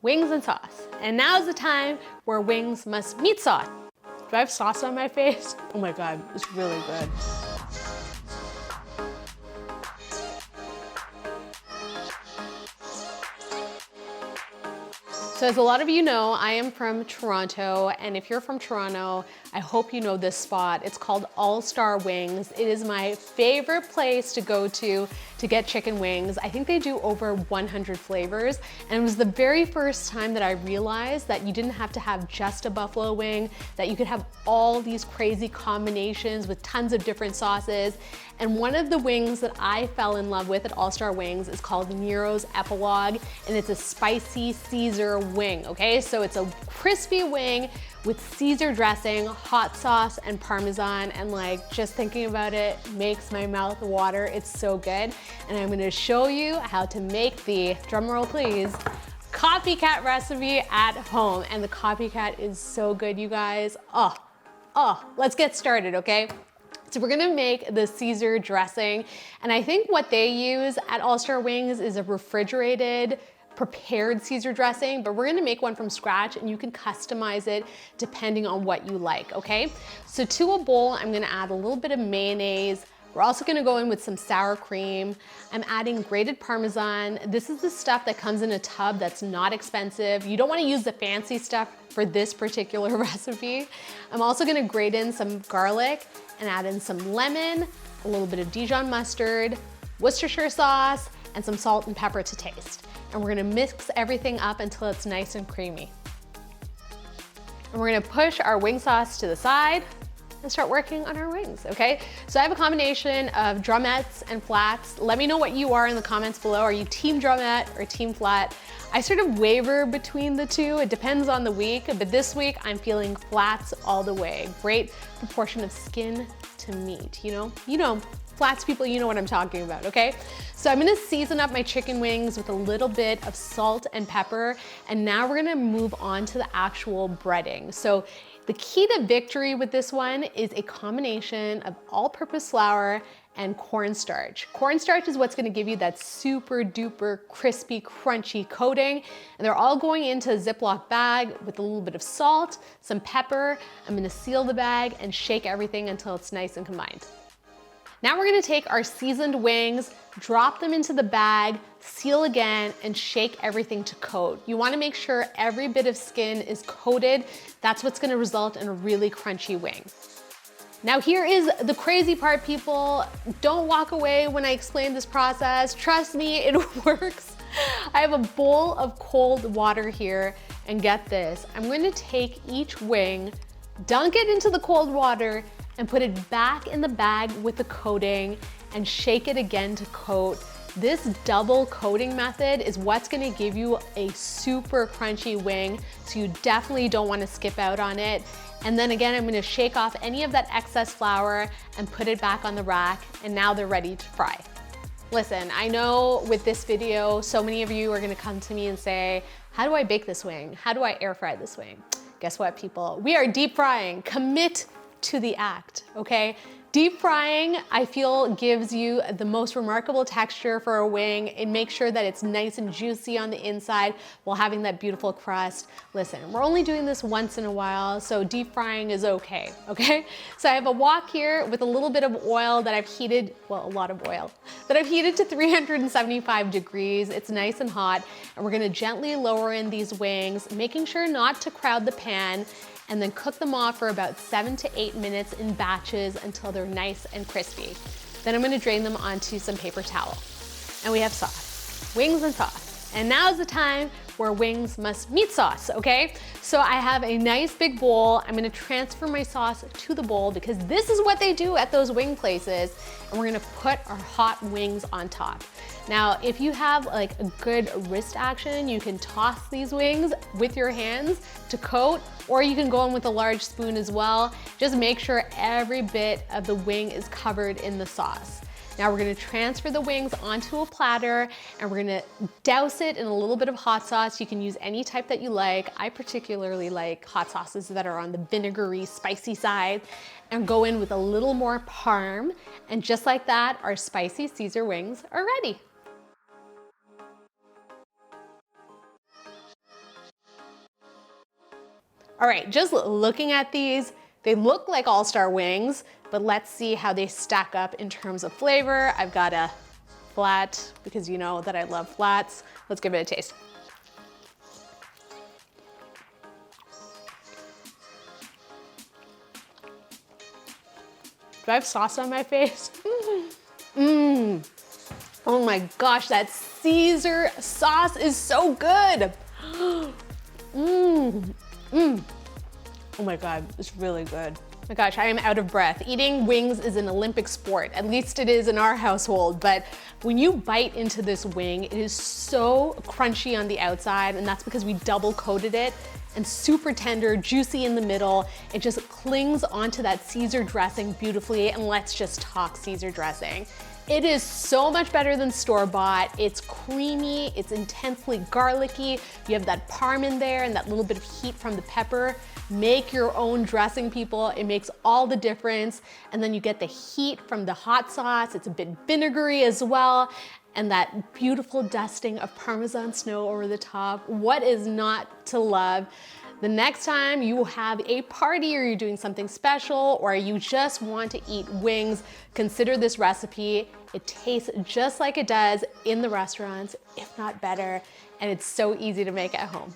Wings and sauce. And now's the time where wings must meet sauce. Do I have sauce on my face? Oh my God, it's really good. So as a lot of you know, I am from Toronto, and if you're from Toronto, I hope you know this spot. It's called All-Star Wings. It is my favorite place to go to get chicken wings. I think they do over 100 flavors, and it was the very first time that I realized that you didn't have to have just a buffalo wing, that you could have all these crazy combinations with tons of different sauces. And one of the wings that I fell in love with at All-Star Wings is called Nero's Epilogue, and it's a spicy Caesar wing, okay? So it's a crispy wing with Caesar dressing, hot sauce, and parmesan, and like just thinking about it makes my mouth water. It's so good. And I'm gonna show you how to make the, drumroll please, copycat recipe at home. And the copycat is so good, you guys. Let's get started, okay? So we're gonna make the Caesar dressing, and I think what they use at All-Star Wings is a refrigerated, prepared Caesar dressing, but we're gonna make one from scratch, and you can customize it depending on what you like, okay? So to a bowl, I'm gonna add a little bit of mayonnaise. We're also gonna go in with some sour cream. I'm adding grated parmesan. This is the stuff that comes in a tub that's not expensive. You don't wanna use the fancy stuff for this particular recipe. I'm also gonna grate in some garlic and add in some lemon, a little bit of Dijon mustard, Worcestershire sauce, and some salt and pepper to taste. And we're gonna mix everything up until it's nice and creamy. And we're gonna push our wing sauce to the side and start working on our wings, okay? So I have a combination of drumettes and flats. Let me know what you are in the comments below. Are you team drumette or team flat? I sort of waver between the two. It depends on the week, but this week I'm feeling flats all the way. Great proportion of skin to meat, you know? Flats people, you know what I'm talking about, okay? So I'm gonna season up my chicken wings with a little bit of salt and pepper, and now we're gonna move on to the actual breading. So the key to victory with this one is a combination of all-purpose flour and cornstarch. Cornstarch is what's gonna give you that super duper crispy, crunchy coating. And they're all going into a Ziploc bag with a little bit of salt, some pepper. I'm gonna seal the bag and shake everything until it's nice and combined. Now we're gonna take our seasoned wings, drop them into the bag, seal again, and shake everything to coat. You wanna make sure every bit of skin is coated. That's what's gonna result in a really crunchy wing. Now here is the crazy part, people. Don't walk away when I explain this process. Trust me, it works. I have a bowl of cold water here, and get this. I'm going to take each wing, dunk it into the cold water, and put it back in the bag with the coating and shake it again to coat. This double coating method is what's gonna give you a super crunchy wing, so you definitely don't wanna skip out on it. And then again, I'm gonna shake off any of that excess flour and put it back on the rack, and now they're ready to fry. Listen, I know with this video, so many of you are gonna come to me and say, how do I bake this wing? How do I air fry this wing? Guess what, people? We are deep frying. Commit to the act, okay? Deep frying, I feel, gives you the most remarkable texture for a wing. It makes sure that it's nice and juicy on the inside while having that beautiful crust. Listen, we're only doing this once in a while, so deep frying is okay, okay? So I have a wok here with a little bit of oil that I've heated, well, a lot of oil, that I've heated to 375 degrees. It's nice and hot, and we're gonna gently lower in these wings, making sure not to crowd the pan, and then cook them off for about 7 to 8 minutes in batches until they're nice and crispy. Then I'm gonna drain them onto some paper towel. And we have sauce, wings and sauce. And now's the time where wings must meet sauce, okay? So I have a nice big bowl. I'm gonna transfer my sauce to the bowl because this is what they do at those wing places. And we're gonna put our hot wings on top. Now, if you have like a good wrist action, you can toss these wings with your hands to coat, or you can go in with a large spoon as well. Just make sure every bit of the wing is covered in the sauce. Now we're gonna transfer the wings onto a platter, and we're gonna douse it in a little bit of hot sauce. You can use any type that you like. I particularly like hot sauces that are on the vinegary, spicy side, and go in with a little more parm. And just like that, our spicy Caesar wings are ready. All right, just looking at these, they look like all-star wings, but let's see how they stack up in terms of flavor. I've got a flat, because you know that I love flats. Let's give it a taste. Do I have sauce on my face? Mmm. Oh my gosh, that Caesar sauce is so good. Mmm. Mmm. Oh my God, it's really good. Oh my gosh, I am out of breath. Eating wings is an Olympic sport. At least it is in our household. But when you bite into this wing, it is so crunchy on the outside, and that's because we double coated it, and super tender, juicy in the middle. It just clings onto that Caesar dressing beautifully, and let's just talk Caesar dressing. It is so much better than store-bought. It's creamy, it's intensely garlicky. You have that parm in there and that little bit of heat from the pepper. Make your own dressing, people. It makes all the difference. And then you get the heat from the hot sauce. It's a bit vinegary as well. And that beautiful dusting of Parmesan snow over the top. What is not to love? The next time you have a party or you're doing something special or you just want to eat wings, consider this recipe. It tastes just like it does in the restaurants, if not better, and it's so easy to make at home.